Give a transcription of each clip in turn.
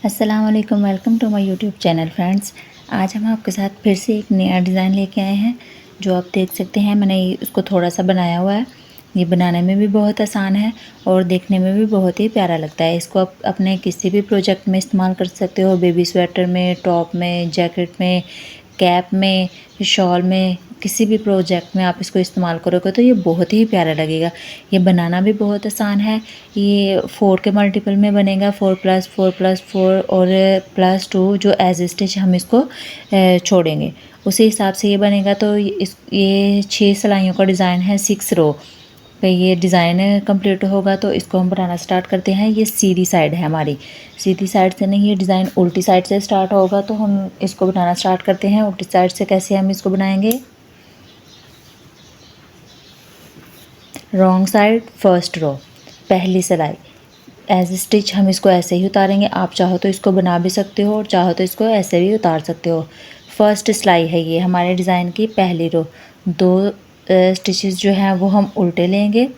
अस्सलाम वालेकुम, welcome to my YouTube channel friends. आज हम आपके साथ फिर से एक नया डिज़ाइन लेके आए हैं। जो आप देख सकते हैं, मैंने इसको थोड़ा सा बनाया हुआ है। ये बनाने में भी बहुत आसान है और देखने में भी बहुत ही प्यारा लगता है। इसको आप अपने किसी भी प्रोजेक्ट में इस्तेमाल कर सकते हो। बेबी स्वेटर में, टॉप में, जैकेट में, कैप में, शॉल में, किसी भी प्रोजेक्ट में आप इसको इस्तेमाल करोगे तो ये बहुत ही प्यारा लगेगा। ये बनाना भी बहुत आसान है। ये 4 के मल्टीपल में बनेगा, 4+4+4 और +2 जो एज स्टिच हम इसको छोड़ेंगे उसी हिसाब से ये बनेगा। तो ये 6 सिलाइयों का डिज़ाइन है, 6 रो पे ये डिज़ाइन कंप्लीट होगा। तो इसको हम बनाना स्टार्ट करते हैं। ये सीधी साइड है हमारी, सीधी साइड से नहीं, ये डिज़ाइन उल्टी साइड से स्टार्ट होगा। तो हम इसको बनाना स्टार्ट करते हैं। उल्टी साइड से कैसे हम इसको बनाएंगे? रॉन्ग साइड फर्स्ट रो, पहली सिलाई एज स्टिच हम इसको ऐसे ही उतारेंगे। आप चाहो तो इसको बना भी सकते हो और चाहो तो इसको ऐसे भी उतार सकते हो। फर्स्ट सिलाई है ये हमारे डिज़ाइन की पहली रो। 2 स्टिचेस जो हैं वो हम उल्टे लेंगे,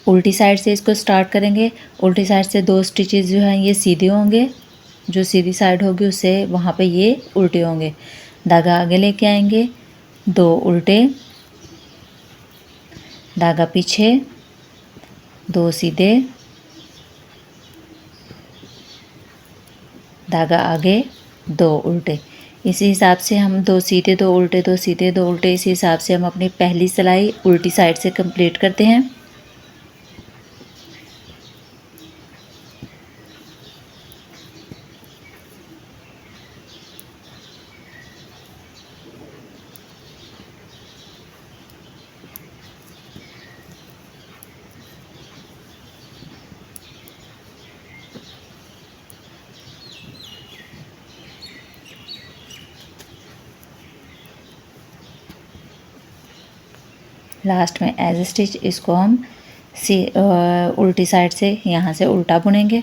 उल्टी साइड से इसको स्टार्ट करेंगे। उल्टी साइड से 2 स्टिचेस जो हैं ये सीधे होंगे, जो सीधी साइड होगी उससे वहाँ पे ये उल्टे होंगे। धागा आगे लेके आएंगे, 2 उल्टे, धागा पीछे, 2 सीधे, धागा आगे, 2 उल्टे। इसी हिसाब से हम 2 सीधे, 2 उल्टे, 2 सीधे, 2 उल्टे, इसी हिसाब से हम अपनी पहली सिलाई उल्टी साइड से कंप्लीट करते हैं। लास्ट में एज स्टिच इसको हम उल्टी साइड से यहाँ से उल्टा बुनेंगे।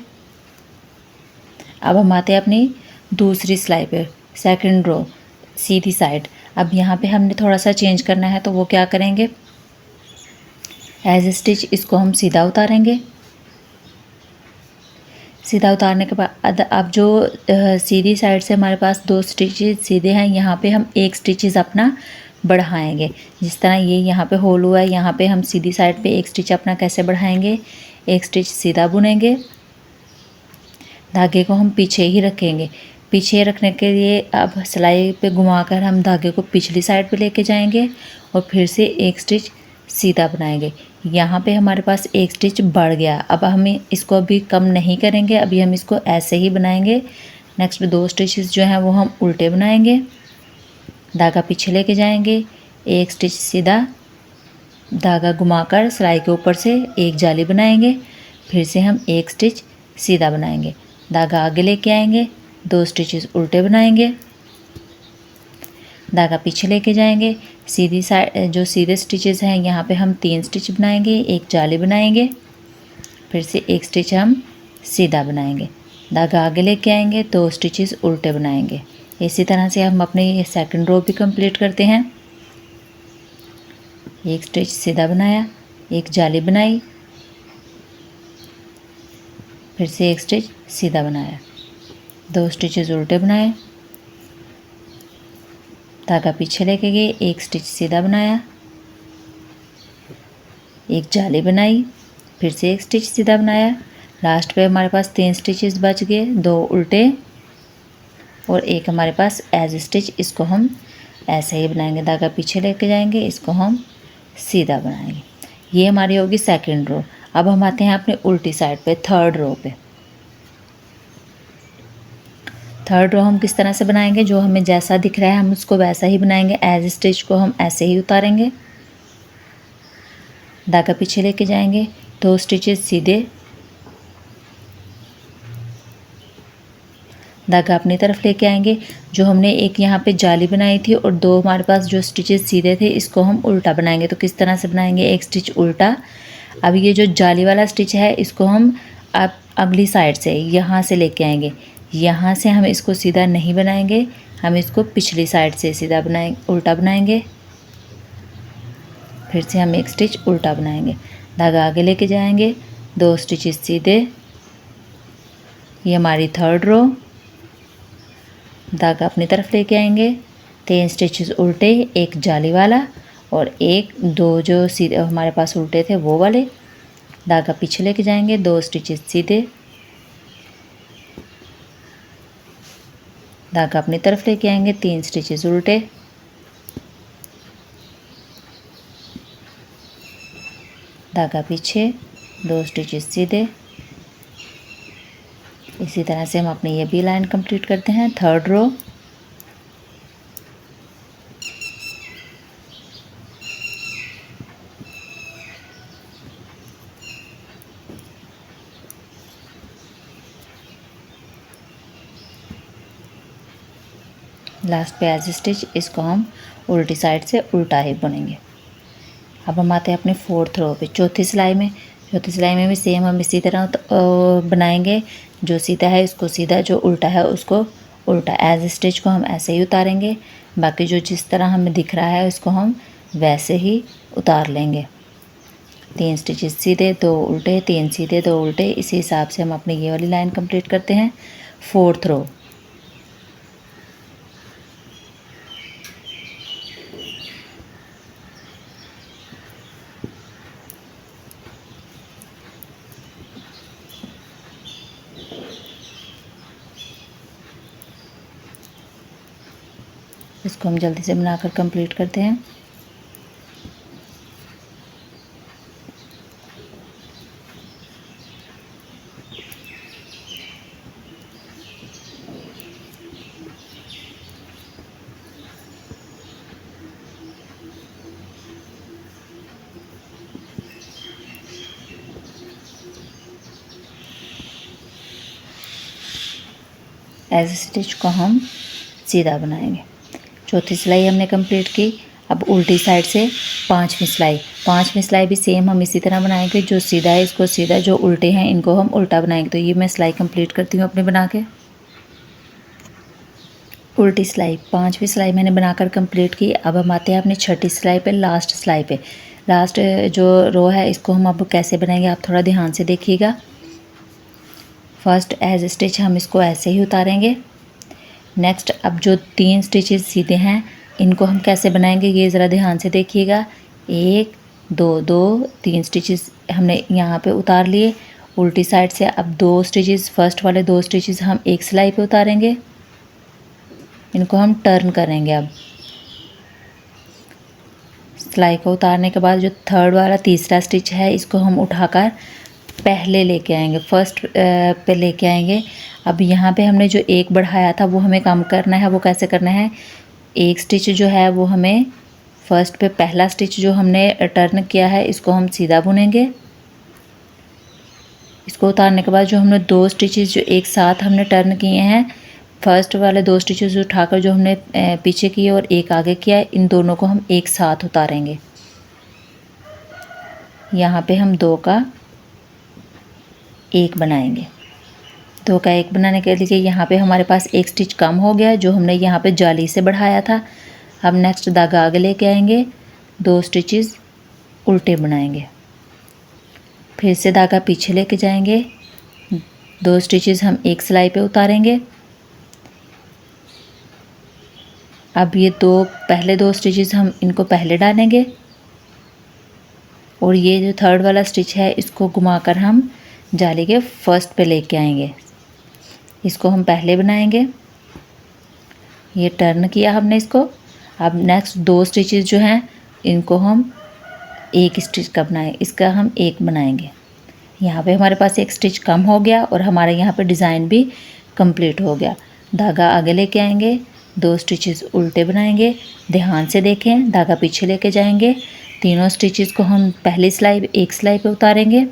अब हम आते हैं अपनी दूसरी सिलाई पे, सेकंड रो, सीधी साइड। अब यहाँ पे हमने थोड़ा सा चेंज करना है, तो वो क्या करेंगे? एज स्टिच इसको हम सीधा उतारेंगे। सीधा उतारने के बाद अब जो सीधी साइड से हमारे पास 2 स्टिचेस सीधे हैं, यहाँ पे हम 1 स्टिचेस अपना बढ़ाएंगे। जिस तरह ये यहाँ पे होल हुआ है, यहाँ पे हम सीधी साइड पे 1 स्टिच अपना कैसे बढ़ाएंगे? 1 स्टिच सीधा बुनेंगे, धागे को हम पीछे ही रखेंगे। पीछे रखने के लिए अब सिलाई पे घुमाकर हम धागे को पिछली साइड पे लेके जाएंगे और फिर से 1 स्टिच सीधा बनाएंगे। यहाँ पे हमारे पास 1 स्टिच बढ़ गया। अब हम इसको अभी कम नहीं करेंगे, अभी हम इसको ऐसे ही बनाएंगे। नेक्स्ट 2 स्टिचेस जो हैं वो हम उल्टे बनाएंगे, धागा पीछे लेके जाएंगे, 1 स्टिच सीधा, धागा घुमाकर सिलाई के ऊपर से एक जाली बनाएंगे, फिर से हम 1 स्टिच सीधा बनाएंगे, धागा आगे लेके आएंगे, 2 स्टिचेस उल्टे बनाएंगे, धागा पीछे लेके जाएंगे। सीधी साइड जो सीधे स्टिचेस हैं यहाँ पे हम 3 स्टिच बनाएंगे, एक जाली बनाएंगे, फिर से 1 स्टिच हम सीधा बनाएंगे, धागा आगे लेके आएंगे, 2 स्टिचेस उल्टे बनाएंगे। इसी तरह से हम अपने ये सेकंड रो भी कंप्लीट करते हैं। 1 स्टिच सीधा बनाया, एक जाली बनाई, फिर से 1 स्टिच सीधा बनाया, 2 स्टिचेस उल्टे बनाए, धागा पीछे लेके गए, 1 स्टिच सीधा बनाया, एक जाली बनाई, फिर से 1 स्टिच सीधा बनाया। लास्ट पे हमारे पास 3 स्टिचेस बच गए, 2 उल्टे और एक हमारे पास एज स्टिच। इसको हम ऐसे ही बनाएंगे, धागा पीछे लेके जाएंगे, इसको हम सीधा बनाएंगे। ये हमारी होगी सेकंड रो। अब हम आते हैं अपने उल्टी साइड पे, थर्ड रो पे। थर्ड रो हम किस तरह से बनाएंगे? जो हमें जैसा दिख रहा है हम उसको वैसा ही बनाएंगे। एज स्टिच को हम ऐसे ही उतारेंगे, धागा पीछे लेके जाएंगे, 2 स्टिचेस सीधे, धागा अपनी तरफ लेके आएंगे। जो हमने एक यहाँ पे जाली बनाई थी और 2 हमारे पास जो स्टिचेस सीधे थे, इसको हम उल्टा बनाएंगे। तो किस तरह से बनाएंगे? 1 स्टिच उल्टा। अब ये जो जाली वाला स्टिच है इसको हम अब अगली साइड से यहाँ से लेके आएंगे। यहाँ से हम इसको सीधा नहीं बनाएंगे, हम इसको पिछली साइड से सीधा बनाएंगे, उल्टा बनाएंगे, फिर से हम 1 स्टिच उल्टा बनाएंगे, धागा आगे लेके जाएंगे, 2 स्टिचेस सीधे, ये हमारी थर्ड रो। धागा अपनी तरफ लेके आएंगे, 3 स्टिचेस उल्टे, एक जाली वाला और एक दो जो सीधे हमारे पास उल्टे थे वो वाले। धागा पीछे लेके जाएंगे, 2 स्टिचेस सीधे, धागा अपनी तरफ लेके आएंगे, 3 स्टिचेस उल्टे, धागा पीछे, 2 स्टिचेस सीधे। इसी तरह से हम अपनी ये भी लाइन कंप्लीट करते हैं। थर्ड रो, लास्ट पे एज स्टिच, इसको हम उल्टी साइड से उल्टा ही बुनेंगे। अब हम आते हैं अपने फोर्थ रो पे, चौथी सिलाई में। चौथी सिलाई में भी सेम हम इसी तरह बनाएंगे। जो सीधा है इसको सीधा, जो उल्टा है उसको उल्टा। एज स्टिच को हम ऐसे ही उतारेंगे, बाकी जो जिस तरह हमें दिख रहा है उसको हम वैसे ही उतार लेंगे। 3 स्टिचेस सीधे, 2 उल्टे, 3 सीधे, 2 उल्टे। इसी हिसाब से हम अपनी ये वाली लाइन कंप्लीट करते हैं। फोर्थ रो, इसको हम जल्दी से बनाकर कंप्लीट करते हैं। एज स्टिच को हम सीधा बनाएंगे। चौथी सिलाई हमने कंप्लीट की। अब उल्टी साइड से पांचवी सिलाई भी सेम हम इसी तरह बनाएंगे। जो सीधा है इसको सीधा, जो उल्टे हैं इनको हम उल्टा बनाएंगे। तो ये मैं सिलाई कंप्लीट करती हूँ अपने बना के। उल्टी सिलाई, पांचवी सिलाई मैंने बनाकर कंप्लीट की। अब हम आते हैं अपनी छठी सिलाई पे, लास्ट सिलाई पे। लास्ट जो रो है इसको हम अब कैसे बनाएंगे, आप थोड़ा ध्यान से देखिएगा। फर्स्ट एज स्टिच हम इसको ऐसे ही उतारेंगे। नेक्स्ट अब जो 3 स्टिचेस सीधे हैं इनको हम कैसे बनाएंगे, ये ज़रा ध्यान से देखिएगा। 1 2 2 3 स्टिचेस हमने यहाँ पे उतार लिए उल्टी साइड से। अब 2 स्टिचेस, फर्स्ट वाले 2 स्टिचेस हम एक सिलाई पे उतारेंगे, इनको हम टर्न करेंगे। अब सिलाई को उतारने के बाद जो थर्ड वाला तीसरा स्टिच है इसको हम उठाकर पहले लेके आएंगे, फर्स्ट पे लेके आएंगे। अब यहाँ पे हमने जो एक बढ़ाया था वो हमें कम करना है। वो कैसे करना है, एक स्टिच जो है वो हमें फर्स्ट पे, पहला स्टिच जो हमने टर्न किया है इसको हम सीधा बुनेंगे। इसको उतारने के बाद जो हमने 2 स्टिचेस जो एक साथ हमने टर्न किए हैं, फर्स्ट वाले 2 स्टिचेस उठाकर जो हमने पीछे किए और एक आगे किया है, इन दोनों को हम एक साथ उतारेंगे। यहाँ पे हम 2 का 1 बनाएंगे। 2 का 1 बनाने के लिए यहाँ पे हमारे पास एक स्टिच कम हो गया जो हमने यहाँ पे जाली से बढ़ाया था। अब नेक्स्ट धागा आगे लेके आएंगे, 2 स्टिचेस उल्टे बनाएंगे, फिर से धागा पीछे लेके जाएंगे, 2 स्टिचेस हम एक सिलाई पे उतारेंगे। अब ये पहले 2 स्टिचेस हम इनको पहले डालेंगे और ये जो थर्ड वाला स्टिच है इसको घुमाकर हम जाली के फर्स्ट पे लेके आएंगे। इसको हम पहले बनाएंगे, ये टर्न किया हमने इसको। अब नेक्स्ट 2 स्टिचेस जो हैं इनको हम एक स्टिच का बनाएंगे, इसका हम 1 बनाएंगे। यहाँ पे हमारे पास एक स्टिच कम हो गया और हमारे यहाँ पे डिज़ाइन भी कंप्लीट हो गया। धागा आगे लेके आएंगे, 2 स्टिचेस उल्टे बनाएंगे, ध्यान से देखें, धागा पीछे लेके जाएंगे। तीनों स्टिचेस को हम पहली सिलाई एक सिलाई पे उतारेंगे।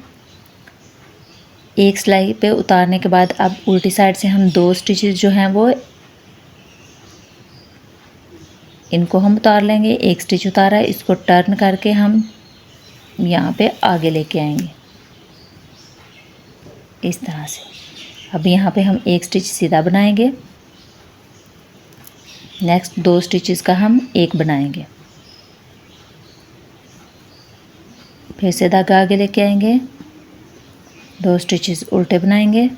एक सिलाई पे उतारने के बाद अब उल्टी साइड से हम 2 स्टिचेस जो हैं वो इनको हम उतार लेंगे। एक स्टिच उतारा है, इसको टर्न करके हम यहाँ पे आगे लेके आएंगे इस तरह से। अब यहाँ पे हम एक स्टिच सीधा बनाएंगे, नेक्स्ट 2 स्टिचेस का हम 1 बनाएंगे, फिर से धागा आगे लेके आएंगे, 2 स्टिचेस उल्टे बनाएंगे,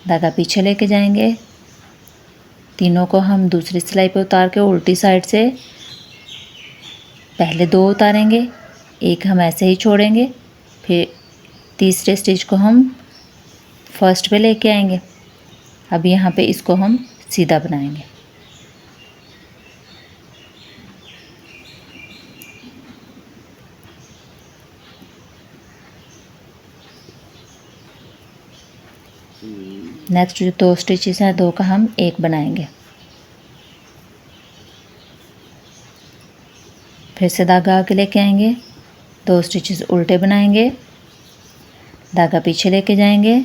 धागा पीछे लेके जाएंगे, तीनों को हम दूसरी सिलाई पे उतार के उल्टी साइड से पहले 2 उतारेंगे, एक हम ऐसे ही छोड़ेंगे, फिर तीसरे स्टिच को हम फर्स्ट पे लेके आएंगे। अब यहाँ पे इसको हम सीधा बनाएंगे। नेक्स्ट जो 2 स्टिचेस हैं 2 का हम 1 बनाएंगे। फिर से धागा आगे लेके आएंगे, 2 स्टिचेस उल्टे बनाएंगे, धागा पीछे लेके जाएंगे,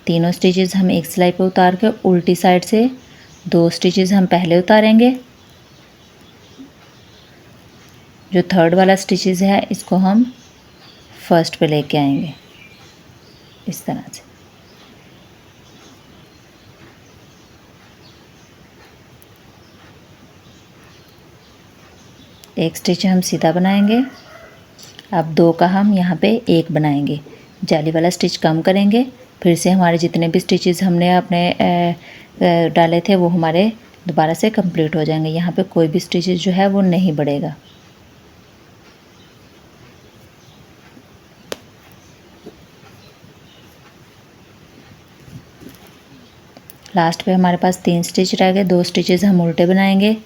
तीनों स्टिचेस हम एक सिलाई पे उतार के उल्टी साइड से 2 स्टिचेस हम पहले उतारेंगे। जो थर्ड वाला स्टिचेस है इसको हम फर्स्ट पे लेके आएंगे इस तरह से। एक स्टिच हम सीधा बनाएंगे। अब 2 का हम यहाँ पे 1 बनाएंगे, जाली वाला स्टिच कम करेंगे। फिर से हमारे जितने भी स्टिचेस हमने अपने डाले थे वो हमारे दोबारा से कंप्लीट हो जाएंगे। यहाँ पे कोई भी स्टिचेस जो है वो नहीं बढ़ेगा। लास्ट पे हमारे पास 3 स्टिच रह गए, 2 स्टिचेस हम उल्टे बनाएंगे,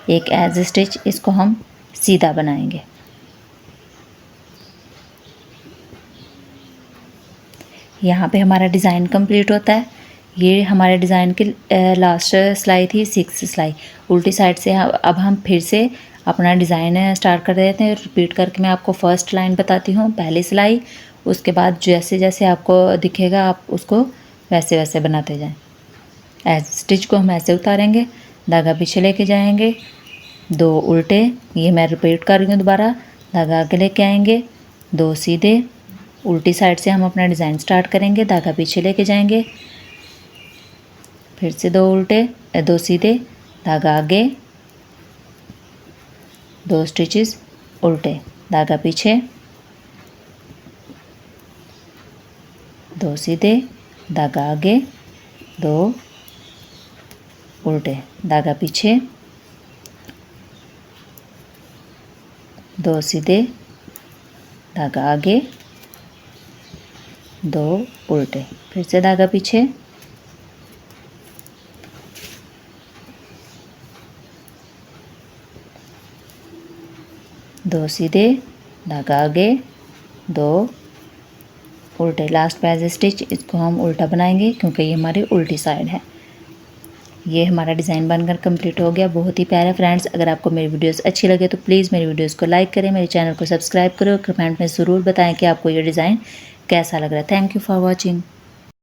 एक एज स्टिच इसको हम सीधा बनाएंगे। यहाँ पे हमारा डिज़ाइन कंप्लीट होता है। ये हमारे डिज़ाइन की लास्ट सिलाई थी 6 सिलाई। उल्टी साइड से अब हम फिर से अपना डिज़ाइन स्टार्ट कर देते हैं। रिपीट करके मैं आपको फर्स्ट लाइन बताती हूँ, पहली सिलाई, उसके बाद जैसे जैसे आपको दिखेगा आप उसको वैसे वैसे बनाते जाएं। एज स्टिच को हम ऐसे उतारेंगे, धागा पीछे लेके जाएंगे, 2 उल्टे, ये मैं रिपीट कर रही हूँ दोबारा, धागा आगे लेके आएंगे, 2 सीधे, उल्टी साइड से हम अपना डिज़ाइन स्टार्ट करेंगे, धागा पीछे लेके जाएंगे, फिर से 2 उल्टे, 2 सीधे, धागा आगे, 2 स्टिचेस उल्टे, धागा पीछे, 2 सीधे, धागा आगे, 2 उल्टे, धागा पीछे, 2 सीधे, धागा आगे, 2 उल्टे, फिर से धागा पीछे, 2 सीधे, धागा आगे, 2 उल्टे। लास्ट पे एज स्टिच इसको हम उल्टा बनाएंगे क्योंकि ये हमारी उल्टी साइड है। ये हमारा डिज़ाइन बनकर कंप्लीट हो गया। बहुत ही प्यारा। फ्रेंड्स, अगर आपको मेरी वीडियोस अच्छी लगे तो प्लीज़ मेरी वीडियोस को लाइक करें, मेरे चैनल को सब्सक्राइब करो, कमेंट में ज़रूर बताएं कि आपको ये डिज़ाइन कैसा लग रहा है। Thank you for watching.